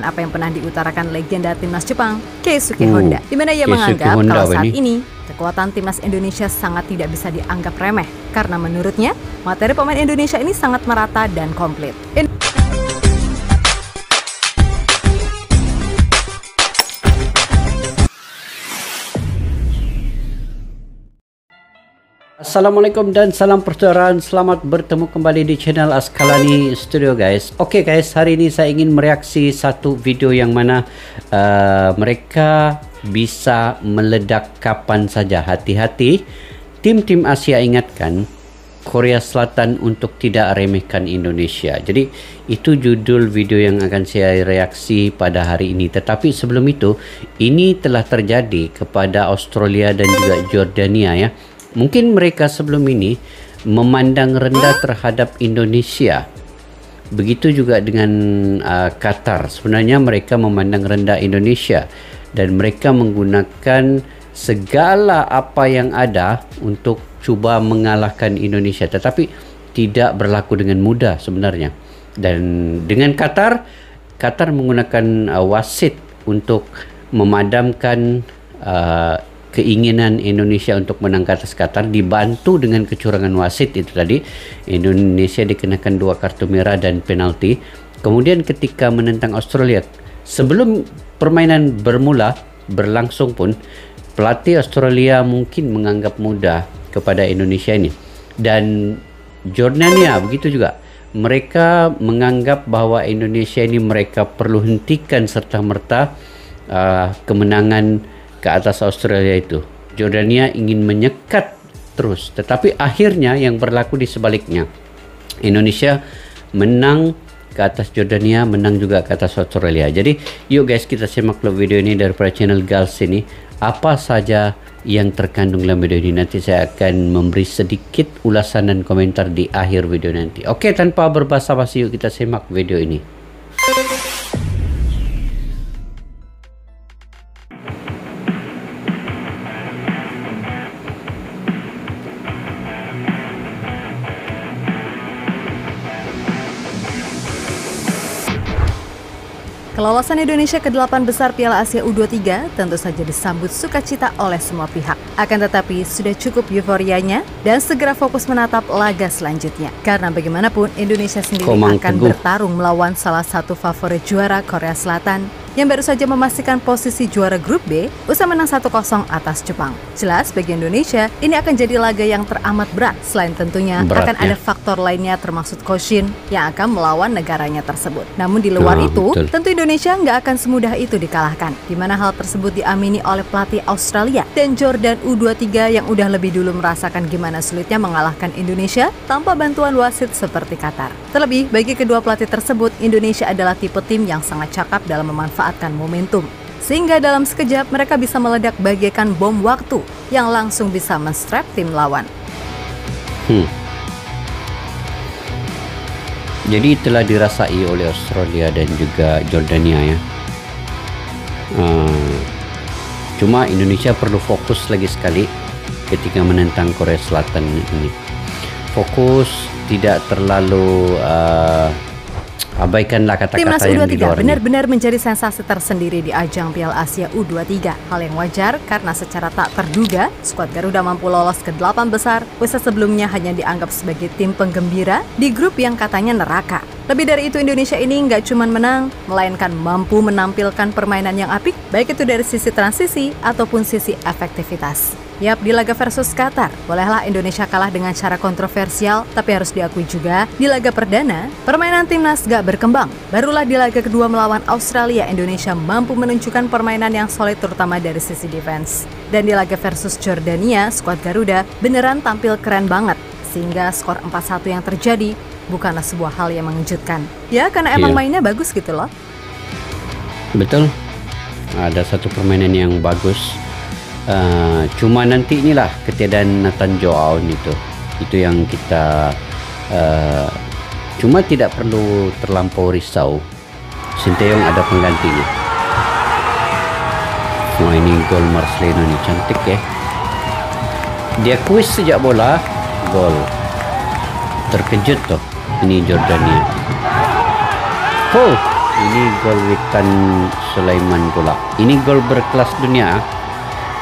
dengan apa yang pernah diutarakan legenda timnas Jepang, Keisuke Honda, di mana ia menganggap kalau saat ini kekuatan timnas Indonesia sangat tidak bisa dianggap remeh karena menurutnya materi pemain Indonesia ini sangat merata dan komplit. Assalamualaikum dan salam persaudaraan. Selamat bertemu kembali di channel Askalani Studio guys. Oke guys, hari ini saya ingin mereaksi satu video yang mana mereka bisa meledak kapan saja. Hati-hati, tim-tim Asia ingatkan Korea Selatan untuk tidak remehkan Indonesia. Jadi itu judul video yang akan saya reaksi pada hari ini. Tetapi sebelum itu, ini telah terjadi kepada Australia dan juga Jordania ya. Mungkin mereka sebelum ini memandang rendah terhadap Indonesia. Begitu juga dengan Qatar. Sebenarnya mereka memandang rendah Indonesia dan mereka menggunakan segala apa yang ada untuk cuba mengalahkan Indonesia. Tetapi tidak berlaku dengan mudah sebenarnya. Dan dengan Qatar menggunakan wasit untuk memadamkan keinginan Indonesia untuk menang atas Qatar, dibantu dengan kecurangan wasit itu tadi. Indonesia dikenakan 2 kartu merah dan penalti. Kemudian ketika menentang Australia, sebelum permainan berlangsung pun, pelatih Australia mungkin menganggap mudah kepada Indonesia ini. Dan Jordania begitu juga. Mereka menganggap bahwa Indonesia ini mereka perlu hentikan serta-merta kemenangan ke atas Australia itu. Jordania ingin menyekat terus, tetapi akhirnya yang berlaku di sebaliknya. Indonesia menang ke atas Jordania, menang juga ke atas Australia. Jadi yuk guys, kita simak video ini daripada channel Gals ini. Apa saja yang terkandung dalam video ini, nanti saya akan memberi sedikit ulasan dan komentar di akhir video nanti. Oke, tanpa berbasa-basi yuk kita simak video ini. Kelolosan Indonesia ke 8 besar Piala Asia U23 tentu saja disambut sukacita oleh semua pihak. Akan tetapi sudah cukup euforianya dan segera fokus menatap laga selanjutnya. Karena bagaimanapun Indonesia sendiri akan bertarung melawan salah satu favorit juara Korea Selatan yang baru saja memastikan posisi juara grup B usai menang 1-0 atas Jepang. Jelas bagi Indonesia ini akan jadi laga yang teramat berat. Selain tentunya akan ada faktor lainnya termasuk Koshin yang akan melawan negaranya tersebut. Namun di luar itu, tentu Indonesia nggak akan semudah itu dikalahkan. Di mana hal tersebut diamini oleh pelatih Australia dan Jordan U23 yang udah lebih dulu merasakan gimana sulitnya mengalahkan Indonesia tanpa bantuan wasit seperti Qatar. Terlebih bagi kedua pelatih tersebut, Indonesia adalah tipe tim yang sangat cakap dalam memanfaatkan momentum. Sehingga dalam sekejap mereka bisa meledak bagaikan bom waktu yang langsung bisa men-strap tim lawan. Jadi telah dirasai oleh Australia dan juga Jordania ya. Cuma Indonesia perlu fokus lagi sekali ketika menentang Korea Selatan ini. Fokus, tidak terlalu abaikanlah kata-kata Timnas yang di U23 luarnya. benar-benar menjadi sensasi tersendiri di ajang Piala Asia U23. Hal yang wajar karena secara tak terduga, skuad Garuda mampu lolos ke 8 besar, usai sebelumnya hanya dianggap sebagai tim penggembira di grup yang katanya neraka. Lebih dari itu, Indonesia ini nggak cuma menang, melainkan mampu menampilkan permainan yang apik, baik itu dari sisi transisi ataupun sisi efektivitas. Yap, di laga versus Qatar, bolehlah Indonesia kalah dengan cara kontroversial, tapi harus diakui juga, di laga perdana, permainan timnas gak berkembang. Barulah di laga kedua melawan Australia, Indonesia mampu menunjukkan permainan yang solid terutama dari sisi defense. Dan di laga versus Jordania, skuad Garuda beneran tampil keren banget, sehingga skor 4-1 yang terjadi bukanlah sebuah hal yang mengejutkan. Ya, karena emang mainnya bagus gitu loh. Betul, ada satu permainan yang bagus. Cuma nanti inilah ketiadaan Nathan Joao itu yang kita cuma tidak perlu terlampau risau. Sinteyong ada penggantinya. Wah, ini gol Marcelino nih, cantik ya. Dia kuis sejak bola, gol. Terkejut tuh ini Jordania. Oh, Ini gol Witan Sulaiman pula. Ini gol berkelas dunia.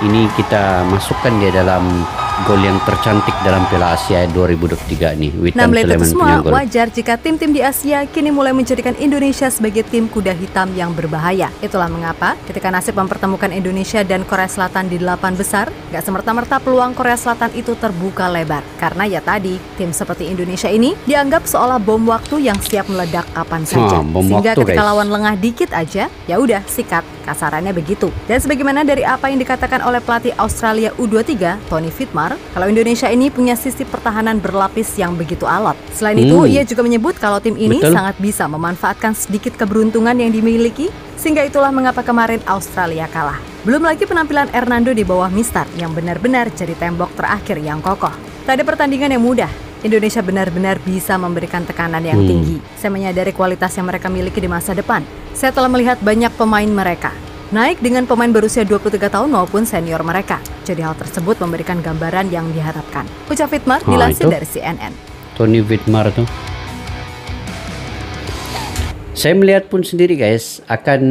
Ini kita masukkan dia dalam gol yang tercantik dalam Piala Asia 2023 nih. Witan Melihat Sulaiman itu semua, punya gol. wajar jika tim-tim di Asia kini mulai menjadikan Indonesia sebagai tim kuda hitam yang berbahaya. Itulah mengapa ketika nasib mempertemukan Indonesia dan Korea Selatan di 8 besar, gak semerta-merta peluang Korea Selatan itu terbuka lebar. Karena ya tadi, tim seperti Indonesia ini dianggap seolah bom waktu yang siap meledak kapan saja. Sehingga waktu, ketika guys. lawan lengah dikit aja, ya udah sikat. Kasarannya begitu. Dan sebagaimana dari apa yang dikatakan oleh pelatih Australia U23, Tony Whitmar, kalau Indonesia ini punya sisi pertahanan berlapis yang begitu alot. Selain itu, ia juga menyebut kalau tim ini sangat bisa memanfaatkan sedikit keberuntungan yang dimiliki, sehingga itulah mengapa kemarin Australia kalah. Belum lagi penampilan Hernando di bawah Mistar yang benar-benar jadi tembok terakhir yang kokoh. Tak ada pertandingan yang mudah. Indonesia benar-benar bisa memberikan tekanan yang tinggi. Saya menyadari kualitas yang mereka miliki di masa depan. Saya telah melihat banyak pemain mereka naik dengan pemain berusia 23 tahun maupun senior mereka. Jadi hal tersebut memberikan gambaran yang diharapkan. Ucap Whitmar dilansir dari CNN. Tony Whitmar tuh. Saya melihat pun sendiri guys, akan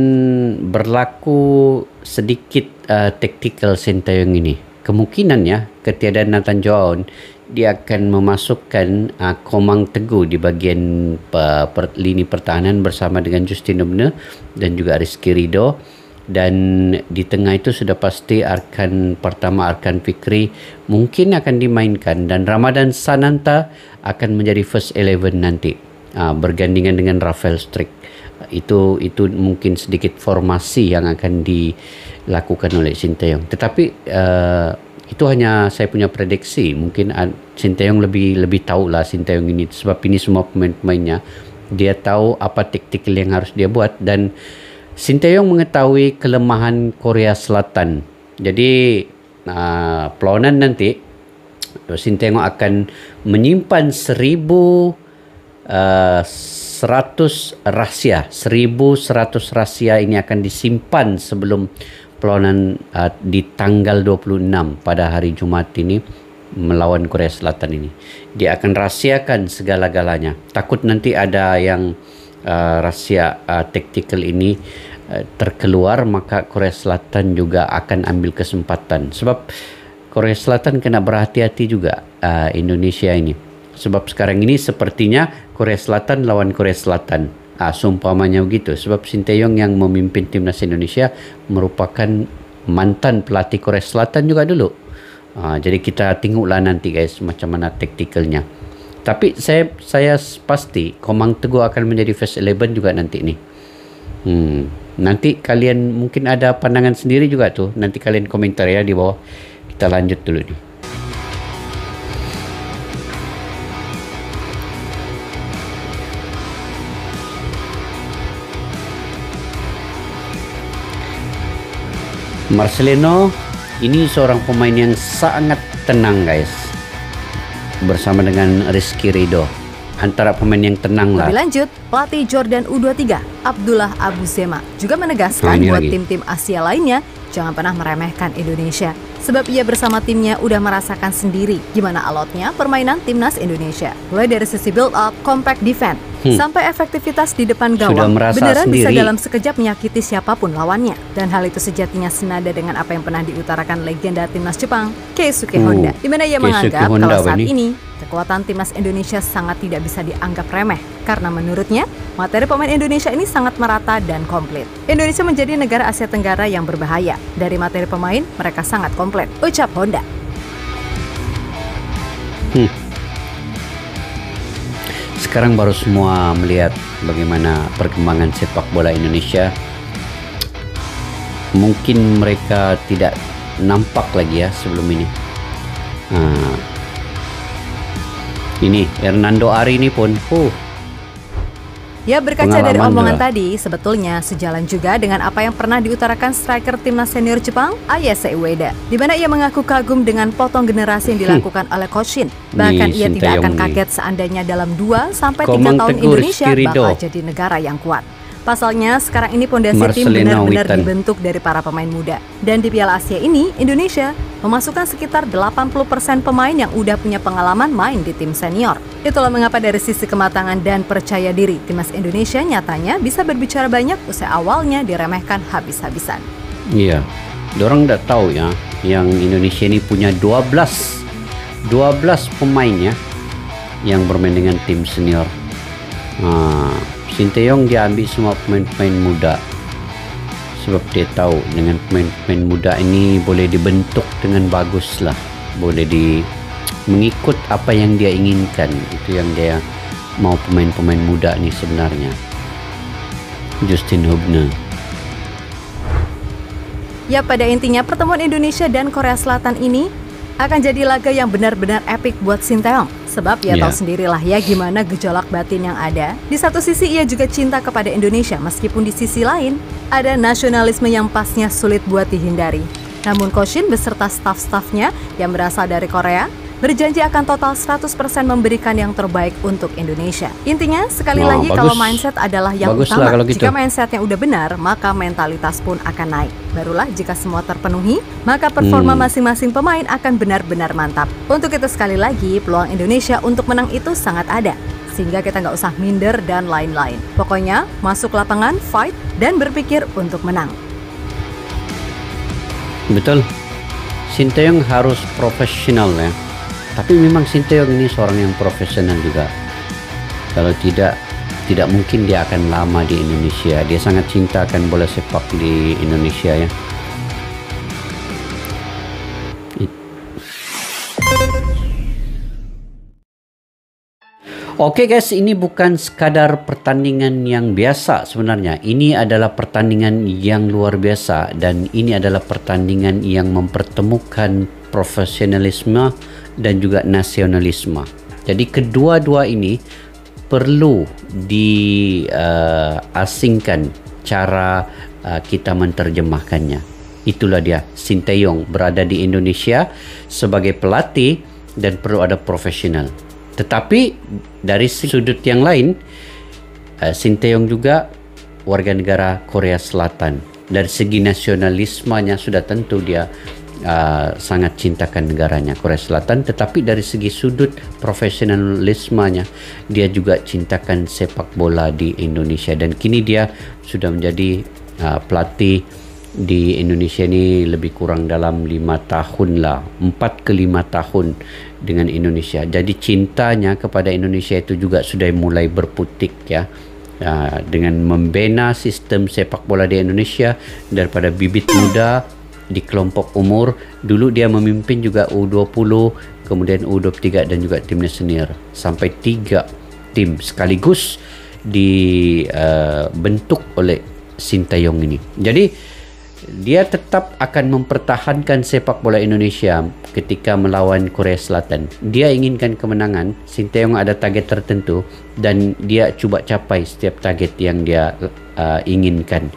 berlaku sedikit tactical Sintayong ini. Kemungkinannya ketiadaan Nathan Joaon, dia akan memasukkan Komang Teguh di bagian lini pertahanan bersama dengan Justin Ubner dan juga Rizky Ridho. Dan di tengah itu sudah pasti pertama Arkan Fikri mungkin akan dimainkan, dan Ramadan Sananta akan menjadi first 11 nanti, bergandingan dengan Rafael Struijk. Itu mungkin sedikit formasi yang akan dilakukan oleh Sintayong. Tetapi itu hanya saya punya prediksi. Mungkin Sintayong lebih tahu lah Sintayong ini, sebab ini semua pemain-pemainnya, dia tahu apa taktikal yang harus dia buat, dan Sintayong mengetahui kelemahan Korea Selatan. Jadi perlawanan nanti Sintayong akan menyimpan 1.100 rahsia. 1.100 rahsia ini akan disimpan sebelum perlawanan di tanggal 26 pada hari Jumat ini melawan Korea Selatan ini. Dia akan rahsiakan segala-galanya. Takut nanti ada yang rahsia taktikal ini terkeluar, maka Korea Selatan juga akan ambil kesempatan. Sebab Korea Selatan kena berhati-hati juga Indonesia ini. Sebab sekarang ini sepertinya Korea Selatan lawan Korea Selatan. Seumpamanya begitu. Sebab Sintayong yang memimpin timnas Indonesia merupakan mantan pelatih Korea Selatan juga dulu. Jadi kita tengoklah nanti guys macam mana taktikalnya. Tapi saya pasti Komang Teguh akan menjadi first 11 juga nanti nih. Nanti kalian mungkin ada pandangan sendiri juga tuh. Nanti kalian komentar ya di bawah. Kita lanjut dulu nih. Marcelino ini seorang pemain yang sangat tenang guys, bersama dengan Rizky Ridho, antara pemain yang tenang lah. Lebih lanjut, pelatih Jordan U23 Abdullah Abu Zema juga menegaskan buat tim-tim Asia lainnya jangan pernah meremehkan Indonesia, sebab ia bersama timnya udah merasakan sendiri gimana alotnya permainan timnas Indonesia. Mulai dari sisi build up, compact defense, sampai efektivitas di depan gawang, beneran bisa dalam sekejap menyakiti siapapun lawannya. Dan hal itu sejatinya senada dengan apa yang pernah diutarakan legenda timnas Jepang, Keisuke Honda, di mana ia menganggap kalau saat ini kekuatan timnas Indonesia sangat tidak bisa dianggap remeh, karena menurutnya materi pemain Indonesia ini sangat merata dan komplit. Indonesia menjadi negara Asia Tenggara yang berbahaya. Dari materi pemain, mereka sangat komplit, ucap Honda. Sekarang baru semua melihat bagaimana perkembangan sepak bola Indonesia. Mungkin mereka tidak nampak lagi ya sebelum ini. Ini Hernando Ari ini pun ya, berkaca dari omongan tadi, sebetulnya sejalan juga dengan apa yang pernah diutarakan striker timnas senior Jepang, Ayase Ueda, di mana ia mengaku kagum dengan potong generasi yang dilakukan oleh Coach Shin. Bahkan ia tidak akan kaget seandainya dalam 2-3 tahun Indonesia bakal jadi negara yang kuat. Pasalnya, sekarang ini pondasi tim benar-benar dibentuk dari para pemain muda. Dan di Piala Asia ini, Indonesia memasukkan sekitar 80% pemain yang udah punya pengalaman main di tim senior. Itulah mengapa dari sisi kematangan dan percaya diri, timnas Indonesia nyatanya bisa berbicara banyak usai awalnya diremehkan habis-habisan. Iya, dorang udah tahu ya, yang Indonesia ini punya 12 pemainnya yang bermain dengan tim senior. Sinteyong dia ambil semua pemain-pemain muda sebab dia tahu dengan pemain-pemain muda ini boleh dibentuk dengan bagus lah, boleh mengikut apa yang dia inginkan. Itu yang dia mau, pemain-pemain muda ni sebenarnya. Justin Hubner. Ya, pada intinya pertemuan Indonesia dan Korea Selatan ini akan jadi laga yang benar-benar epik buat Sinteyong. Sebab ya tahu sendirilah ya gimana gejolak batin yang ada. Di satu sisi ia juga cinta kepada Indonesia, meskipun di sisi lain ada nasionalisme yang pasnya sulit buat dihindari. Namun Coach Shin beserta staf-stafnya yang berasal dari Korea berjanji akan total 100% memberikan yang terbaik untuk Indonesia. Intinya sekali lagi bagus. Kalau mindset adalah yang utama. Gitu. Jika mindsetnya udah benar, maka mentalitas pun akan naik. Barulah jika semua terpenuhi, maka performa masing-masing pemain akan benar-benar mantap. Untuk itu sekali lagi, peluang Indonesia untuk menang itu sangat ada. Sehingga kita nggak usah minder dan lain-lain. Pokoknya masuk lapangan, fight, dan berpikir untuk menang. Betul. Sinteyong harus profesional ya. Tapi memang Sinteyong ini seorang yang profesional juga. Kalau tidak mungkin dia akan lama di Indonesia. Dia sangat cinta akan bola sepak di Indonesia ya. Oke guys, ini bukan sekadar pertandingan yang biasa sebenarnya. Ini adalah pertandingan yang luar biasa dan ini adalah pertandingan yang mempertemukan profesionalisme dan juga nasionalisme. Jadi kedua-dua ini perlu diasingkan cara kita menerjemahkannya. Itulah dia, Sinteyong berada di Indonesia sebagai pelatih dan perlu ada profesional. Tetapi dari sudut yang lain, Sinteyong juga warga negara Korea Selatan. Dari segi nasionalismenya sudah tentu dia sangat cintakan negaranya Korea Selatan, tetapi dari segi sudut profesionalismenya dia juga cintakan sepak bola di Indonesia dan kini dia sudah menjadi pelatih di Indonesia ini lebih kurang dalam 5 tahun lah, 4 ke 5 tahun dengan Indonesia. Jadi cintanya kepada Indonesia itu juga sudah mulai berputik ya. Dengan membina sistem sepak bola di Indonesia daripada bibit muda di kelompok umur. Dulu dia memimpin juga U20, kemudian U23 dan juga timnas senior. Sampai 3 tim sekaligus dibentuk oleh Sinteyong ini. Jadi dia tetap akan mempertahankan sepak bola Indonesia ketika melawan Korea Selatan. Dia inginkan kemenangan. Sinteyong ada target tertentu dan dia cuba capai setiap target yang dia inginkan.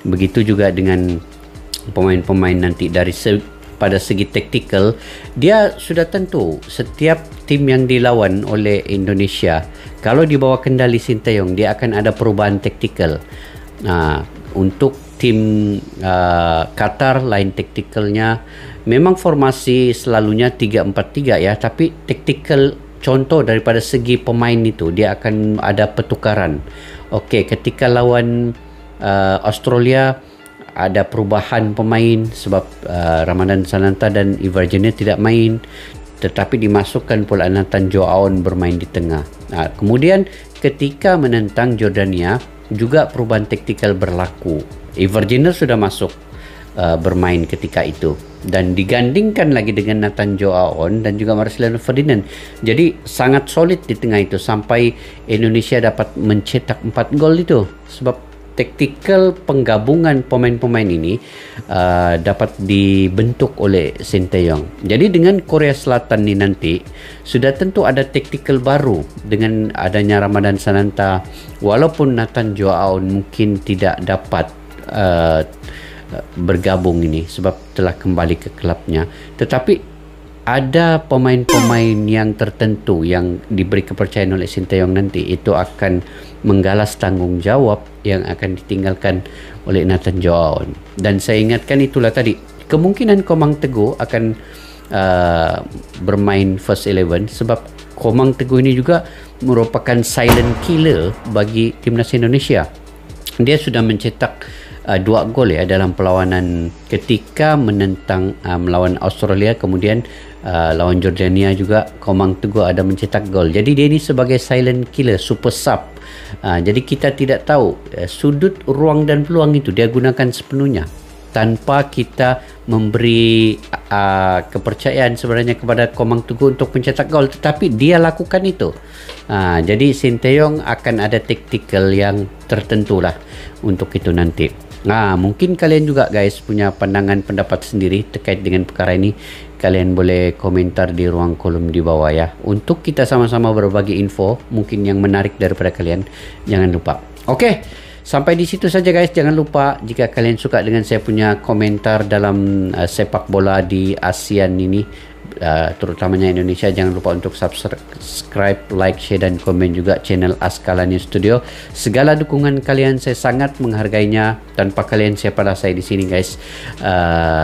Begitu juga dengan pemain-pemain nanti pada segi taktikal, dia sudah tentu setiap tim yang dilawan oleh Indonesia, kalau di bawah kendali Sinteyong, dia akan ada perubahan taktikal. Untuk tim Qatar, lain taktikalnya. Memang formasi selalunya 3-4-3 ya, tapi taktikal contoh daripada segi pemain itu, dia akan ada pertukaran. Okey, ketika lawan Australia, ada perubahan pemain sebab Ramadan Sananta dan Ivarjenia tidak main, tetapi dimasukkan pula Nathan Joaon bermain di tengah. Kemudian ketika menentang Jordania juga perubahan taktikal berlaku. Ivarjenia sudah masuk bermain ketika itu dan digandingkan lagi dengan Nathan Joaon dan juga Marcelino Ferdinand. Jadi sangat solid di tengah itu sampai Indonesia dapat mencetak 4 gol itu sebab taktikal penggabungan pemain-pemain ini dapat dibentuk oleh Sinteyong. Jadi dengan Korea Selatan ni nanti sudah tentu ada taktikal baru dengan adanya Ramadan Sananta. Walaupun Nathan Joaon mungkin tidak dapat bergabung ini sebab telah kembali ke klubnya, tetapi ada pemain-pemain yang tertentu yang diberi kepercayaan oleh Sinteyong nanti itu akan menggalas tanggungjawab yang akan ditinggalkan oleh Nathan Joaon. Dan saya ingatkan itulah tadi, kemungkinan Komang Teguh akan bermain first 11 sebab Komang Teguh ini juga merupakan silent killer bagi timnas Indonesia. Dia sudah mencetak 2 gol ya dalam perlawanan ketika menentang melawan Australia, kemudian lawan Jordania juga Komang Teguh ada mencetak gol. Jadi dia ini sebagai silent killer, super sub. Jadi kita tidak tahu sudut, ruang dan peluang itu dia gunakan sepenuhnya tanpa kita memberi kepercayaan sebenarnya kepada Komang Teguh untuk mencetak gol, tetapi dia lakukan itu. Jadi Sinteyong akan ada taktikal yang tertentu lah untuk itu nanti. Mungkin kalian juga guys punya pandangan pendapat sendiri terkait dengan perkara ini. Kalian boleh komentar di ruang kolom di bawah ya. Untuk kita sama-sama berbagi info mungkin yang menarik daripada kalian. Jangan lupa. Oke, sampai di situ saja guys. Jangan lupa jika kalian suka dengan saya punya komentar dalam sepak bola di ASEAN ini, terutamanya Indonesia, jangan lupa untuk subscribe, like, share dan komen juga channel Askalani Studio. Segala dukungan kalian saya sangat menghargainya. Tanpa kalian siapalah saya di sini guys.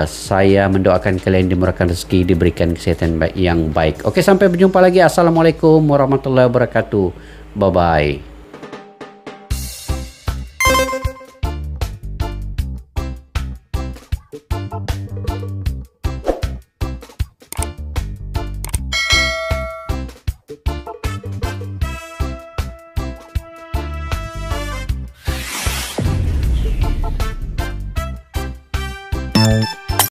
Saya mendoakan kalian dimurahkan rezeki, diberikan kesehatan yang baik. Oke, sampai berjumpa lagi. Assalamualaikum warahmatullahi wabarakatuh. Bye bye.